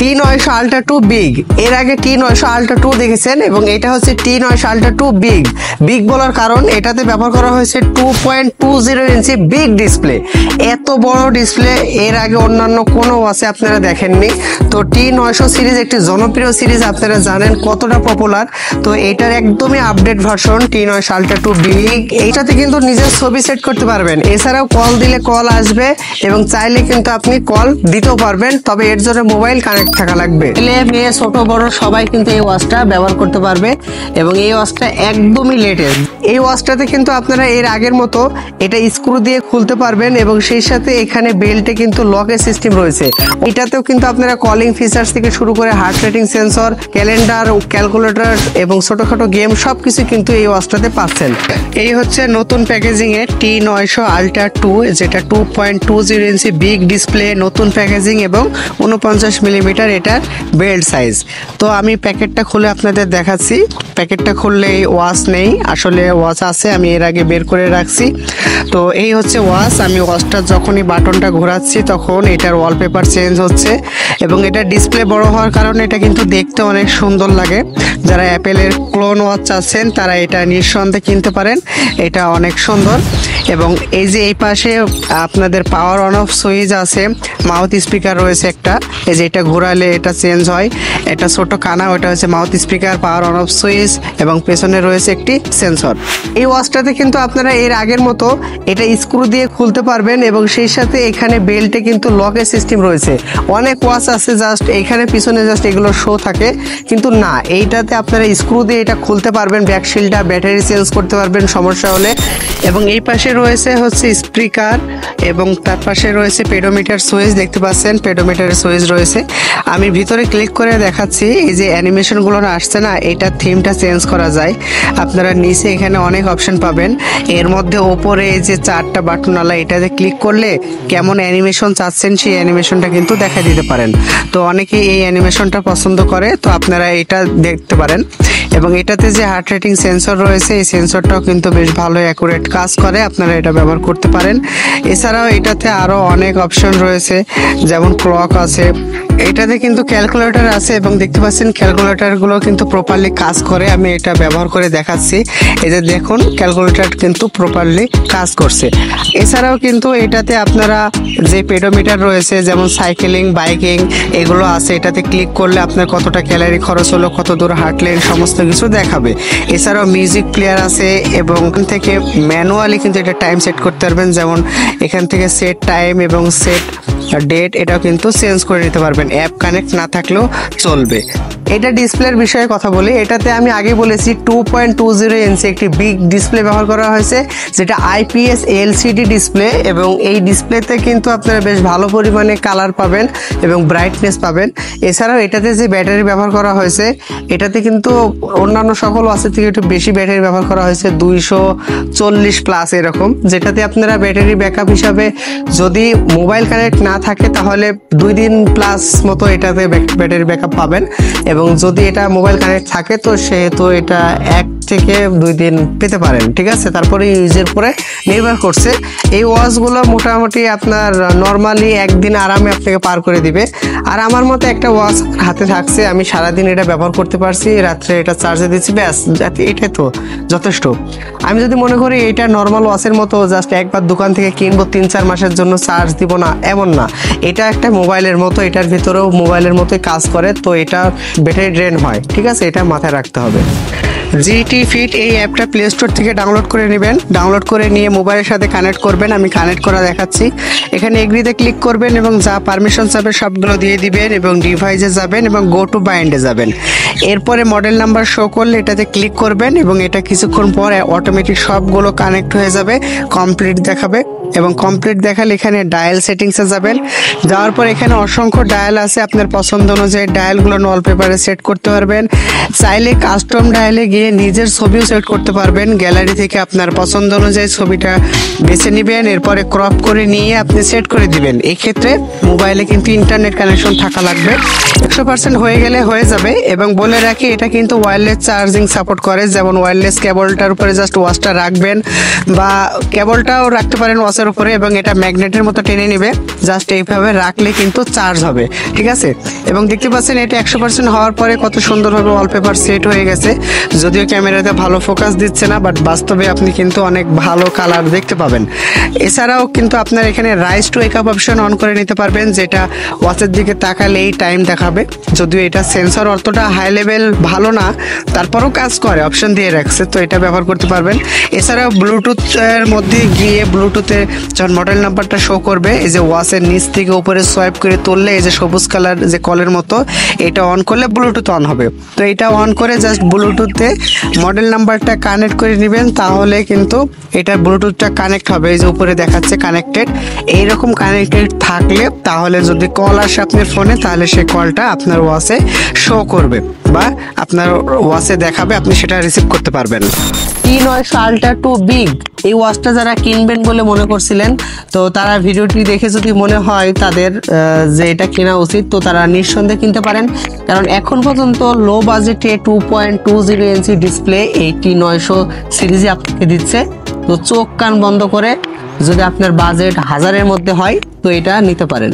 T900 Ultra 2 big. এর আগে T900 Ultra 2 দেখেছেন এবং এটা হচ্ছে T900 Ultra 2 বিগ। বিগ বলার কারণ এটাতে ব্যবহার করা হয়েছে 2.20 ইঞ্চি বিগ ডিসপ্লে। এত বড় ডিসপ্লে এর আগে অন্যান্য কোনো ওয়াচে আপনারা দেখেননি। তো T900 সিরিজ একটি জনপ্রিয় সিরিজ, আপনারা জানেন কতটা পপুলার। তো এটার একদমই update version T900 Ultra 2 big. এইটাতে কিন্তু নিজের ছবি সেট করতে পারবেন, এছাড়াও কল দিলে কল আসবে এবং চাইলে কিন্তু আপনি কল দিতেও পারবেন, তবে এর জন্য মোবাইল কানেক্ট থাকা লাগবে। ছেলে মেয়ে ছোট বড় সবাই কিন্তু এই ওয়াচটা ব্যবহার করতে পারবে এবং এই ওয়াচটা একদমই লেটেস্ট। এই ওয়াচটাতে কিন্তু আপনারা এর আগের মতো এটা স্ক্রু দিয়ে খুলতে পারবেন এবং সেই সাথে এখানে বেল্টে কিন্তু লকের সিস্টেম রয়েছে। এটাতেও কিন্তু আপনারা কলিং ফিচার্স থেকে শুরু করে heart rating sensor, calendar, calculator এবং ছোটখাটো গেম সবকিছু কিন্তু এই ওয়াচটাতে পাচ্ছেন। এই হচ্ছে নতুন প্যাকেজিং এর T900 Ultra 2, যেটা 2.20 ইঞ্চি বিগ ডিসপ্লে, নতুন প্যাকেজিং এবং 49 মিলিমিটার এটার বেল্ট সাইজ। তো আমি প্যাকেটটা খুলে আপনাদের দেখাচ্ছি। প্যাকেটটা খুললে ওয়াচ নেই, আসলে ওয়াচ আছে, আমি এর আগে বের করে রাখছি। তো এই হচ্ছে ওয়াচ। আমি ওয়াচটা যখনই বাটনটা ঘোরাচ্ছি তখন এটার ওয়ালপেপার চেঞ্জ হচ্ছে এবং এটা ডিসপ্লে বড় হওয়ার কারণে এটা কিন্তু দেখতে অনেক সুন্দর লাগে। যারা অ্যাপেলের ক্লোন ওয়াচ চাচ্ছেন তারা এটা নিঃসন্দেহে কিনতে পারেন, এটা অনেক সুন্দর। এবং এই যে এই পাশে আপনাদের পাওয়ার অন অফ সুইচ আছে, মাউথ স্পিকার রয়েছে একটা, এই যে এটা ঘোরালে এটা চেঞ্জ হয়, এটা ছোট কানা, ওটা হচ্ছে mouth speaker, power on off switch এবং পেছনে রয়েছে একটি সেন্সর। এই ওয়াচটাতে কিন্তু আপনারা এর আগের মতো এটা স্ক্রু দিয়ে খুলতে পারবেন এবং সেই সাথে এখানে বেল্টে কিন্তু লকের সিস্টেম রয়েছে। অনেক ওয়াচ আছে জাস্ট এখানে পিছনে জাস্ট এগুলো শো থাকে, কিন্তু না, এইটাতে আপনারা স্ক্রু দিয়ে এটা খুলতে পারবেন, ব্যাকশিল্ডটা, ব্যাটারি চেঞ্জ করতে পারবেন সমস্যা হলে। এবং এই পাশে রয়েছে হচ্ছে স্পিকার এবং তার পাশে রয়েছে পেডোমিটার সুইচ, দেখতে পাচ্ছেন পেডোমিটারের সুইচ রয়েছে। আমি ভিতরে ক্লিক করে দেখাচ্ছি, এই যে অ্যানিমেশনগুলো আসছে না, এটা থিমটা চেঞ্জ করা যায়। আপনারা নিচে এখানে অনেক অপশন পাবেন, এর মধ্যে ওপরে এই যে 4টা বাটনওয়ালা, এটাতে ক্লিক করলে কেমন অ্যানিমেশন চাচ্ছেন সেই অ্যানিমেশনটা কিন্তু দেখা দিতে পারেন। তো অনেকেই এই অ্যানিমেশনটা পছন্দ করে, তো আপনারা এটা দেখতে পারেন। এবং এটাতে যে হার্ট রেটিং সেন্সর রয়েছে, এই সেন্সরটাও কিন্তু বেশ ভালো অ্যাকুরেট কাজ করে, আপনারা এটা ব্যবহার করতে পারেন। এছাড়াও এটাতে আরও অনেক অপশন রয়েছে, যেমন ক্লক আছে, এটাতে কিন্তু ক্যালকুলেটর আছে এবং দেখতে পাচ্ছেন ক্যালকুলেটরগুলো কিন্তু প্রপারলি কাজ করে। আমি এটা ব্যবহার করে দেখাচ্ছি, এই যে দেখুন ক্যালকুলেটর কিন্তু প্রপারলি কাজ করছে। এছাড়াও কিন্তু এটাতে আপনারা যে পেডোমিটার রয়েছে, যেমন সাইকেলিং, বাইকিং, এগুলো আছে, এটাতে ক্লিক করলে আপনার কতটা ক্যালোরি খরচ হলো, কত দূর হাঁটলেন, সমস্ত কিছু দেখাবে। এছাড়াও মিউজিক প্লেয়ার আছে এবং এখান থেকে ম্যানুয়ালি কিন্তু এটা টাইম সেট করতে পারবেন, যেমন এখান থেকে সেট টাইম এবং সেট ডেট, এটাও কিন্তু চেঞ্জ করে নিতে পারবেন, অ্যাপ কানেক্ট না থাকলেও চলবে। এটা ডিসপ্লের বিষয়ে কথা বলি, এটাতে আমি আগে বলেছি 2.20 ইঞ্চি একটি বিগ ডিসপ্লে ব্যবহার করা হয়েছে, যেটা IPS LCD ডিসপ্লে এবং এই ডিসপ্লেতে কিন্তু আপনারা বেশ ভালো পরিমাণে কালার পাবেন এবং ব্রাইটনেস পাবেন। এছাড়াও এটাতে যে ব্যাটারি ব্যবহার করা হয়েছে, এটাতে কিন্তু অন্যান্য সকল ওয়াচের থেকে একটু বেশি ব্যাটারি ব্যবহার করা হয়েছে, 240 প্লাস এরকম, যেটাতে আপনারা ব্যাটারি ব্যাকআপ হিসাবে যদি মোবাইল কানেক্ট না থাকে তাহলে 2 দিন প্লাস মতো এটাতে ব্যাটারি ব্যাকআপ পাবেন এবং যদি এটা মোবাইল কানেক্ট থাকে তো সেহেতু এটা 1 থেকে 2 দিন পেতে পারেন, ঠিক আছে। তারপরে ইউজের উপরে নির্ভর করছে। এই ওয়াচগুলো মোটামুটি আপনার নর্মালি 1 দিন আরামে আপনাকে পার করে দিবে। আর আমার মতো একটা ওয়াচ হাতে থাকছে, আমি সারাদিন এটা ব্যবহার করতে পারছি, রাত্রে এটা চার্জে দিচ্ছি, ব্যাস এটাই তো যথেষ্ট। আমি যদি মনে করি এটা নর্মাল ওয়াচের মতো জাস্ট একবার দোকান থেকে কিনবো 3-4 মাসের জন্য চার্জ দিব না, এমন না, এটা একটা মোবাইলের মতো, এটার ভিতরেও মোবাইলের মতোই কাজ করে, তো এটা ব্যাটারি ড্রেন হয়, ঠিক আছে, এটা মাথায় রাখতে হবে। GT Fit এই অ্যাপটা প্লে স্টোর থেকে ডাউনলোড করে নেবেন, ডাউনলোড করে নিয়ে মোবাইলের সাথে কানেক্ট করবেন। আমি কানেক্ট করা দেখাচ্ছি, এখানে এগ্রিতে ক্লিক করবেন এবং যা পারমিশন চাবে সবগুলো দিয়ে দিবেন এবং ডিভাইসে যাবেন এবং গো টু বাইন্ডে যাবেন। এরপরে মডেল নাম্বার শো করলে এটাতে ক্লিক করবেন এবং এটা কিছুক্ষণ পরে অটোমেটিক সবগুলো কানেক্ট হয়ে যাবে, কমপ্লিট দেখাবে এবং কমপ্লিট দেখালে এখানে ডায়াল সেটিংসে যাবেন। যাওয়ার পর এখানে অসংখ্য ডায়াল আছে, আপনার পছন্দ অনুযায়ী ডায়ালগুলো ওয়ালপেপারে সেট করতে পারবেন। চাইলে কাস্টম ডায়ালে গিয়ে নিজের ছবিও সেট করতে পারবেন। গ্যালারি থেকে আপনার পছন্দ অনুযায়ী ছবিটা বেছে নেবেন, এরপরে ক্রপ করে নিয়ে আপনি সেট করে দিবেন। এই ক্ষেত্রে মোবাইলে কিন্তু ইন্টারনেট কানেকশন থাকা লাগবে। 100% হয়ে গেলে হয়ে যাবে। এবং বলে রাখি, এটা কিন্তু ওয়্যারলেস চার্জিং সাপোর্ট করে। যেমন ওয়্যারলেস কেবলটার উপরে জাস্ট ওয়াচটা রাখবেন, বা কেবলটাও রাখতে পারেন ওয়াচের উপরে, এবং এটা ম্যাগনেটের মতো টেনে নেবে। জাস্ট এইভাবে রাখলে কিন্তু চার্জ হবে, ঠিক আছে। এবং দেখতে পাচ্ছেন এটা 100% হওয়ার পরে কত সুন্দরভাবে ওয়ালপেপার সেট হয়ে গেছে। যদিও ক্যামেরাতে ভালো ফোকাস দিচ্ছে না, বাট বাস্তবে আপনি কিন্তু অনেক ভালো কালার দেখতে পাবেন। এছাড়াও কিন্তু আপনার এখানে rise to wake up option on করে নিতে পারবেন, যেটা ওয়াচের দিকে তাকালেই টাইম দেখাবে। যদিও এটা সেন্সর অতটা হাই লেভেল ভালো না, তারপরও কাজ করে, অপশন দিয়ে রাখছে, তো এটা ব্যবহার করতে পারবেন। এছাড়াও ব্লুটুথের মধ্যে গিয়ে ব্লুটুথে যখন মডেল নাম্বারটা শো করবে, এই যে ওয়াচের নিচ থেকে উপরে সোয়াইপ করে তুললে এই যে সবুজ কালার যে কলের মতো, এটা অন করলে ব্লুটুথ অন হবে। তো এটা অন করে জাস্ট ব্লুটুথে মডেল নাম্বারটা কানেক্ট করে নেবেন, তাহলে কিন্তু এটা ব্লুটুথটা কানেক্ট হবে। এই যে উপরে দেখাচ্ছে কানেক্টেড, এইরকম কানেক্টেড থাকলে তাহলে যদি কল আসে আপনার ফোনে, তাহলে সেই কলটা আপনার ওয়াচে শো করবে বা আপনার ওয়াচে দেখাবে, আপনি সেটা রিসিভ করতে পারবেন। T900 Ultra 2 বিগ, এই ওয়াচটা যারা কিনবেন বলে মনে করছিলেন, তো তারা ভিডিওটি দেখে যদি মনে হয় তাদের যে এটা কেনা উচিত, তো তারা নিঃসন্দেহে কিনতে পারেন। কারণ এখন পর্যন্ত লো বাজেটে 2.20 ইঞ্চি ডিসপ্লে এই T900 সিরিজে আপনাকে দিচ্ছে। তো চোখ কান বন্ধ করে যদি আপনার বাজেট 1000-এর মধ্যে হয়, তো এটা নিতে পারেন।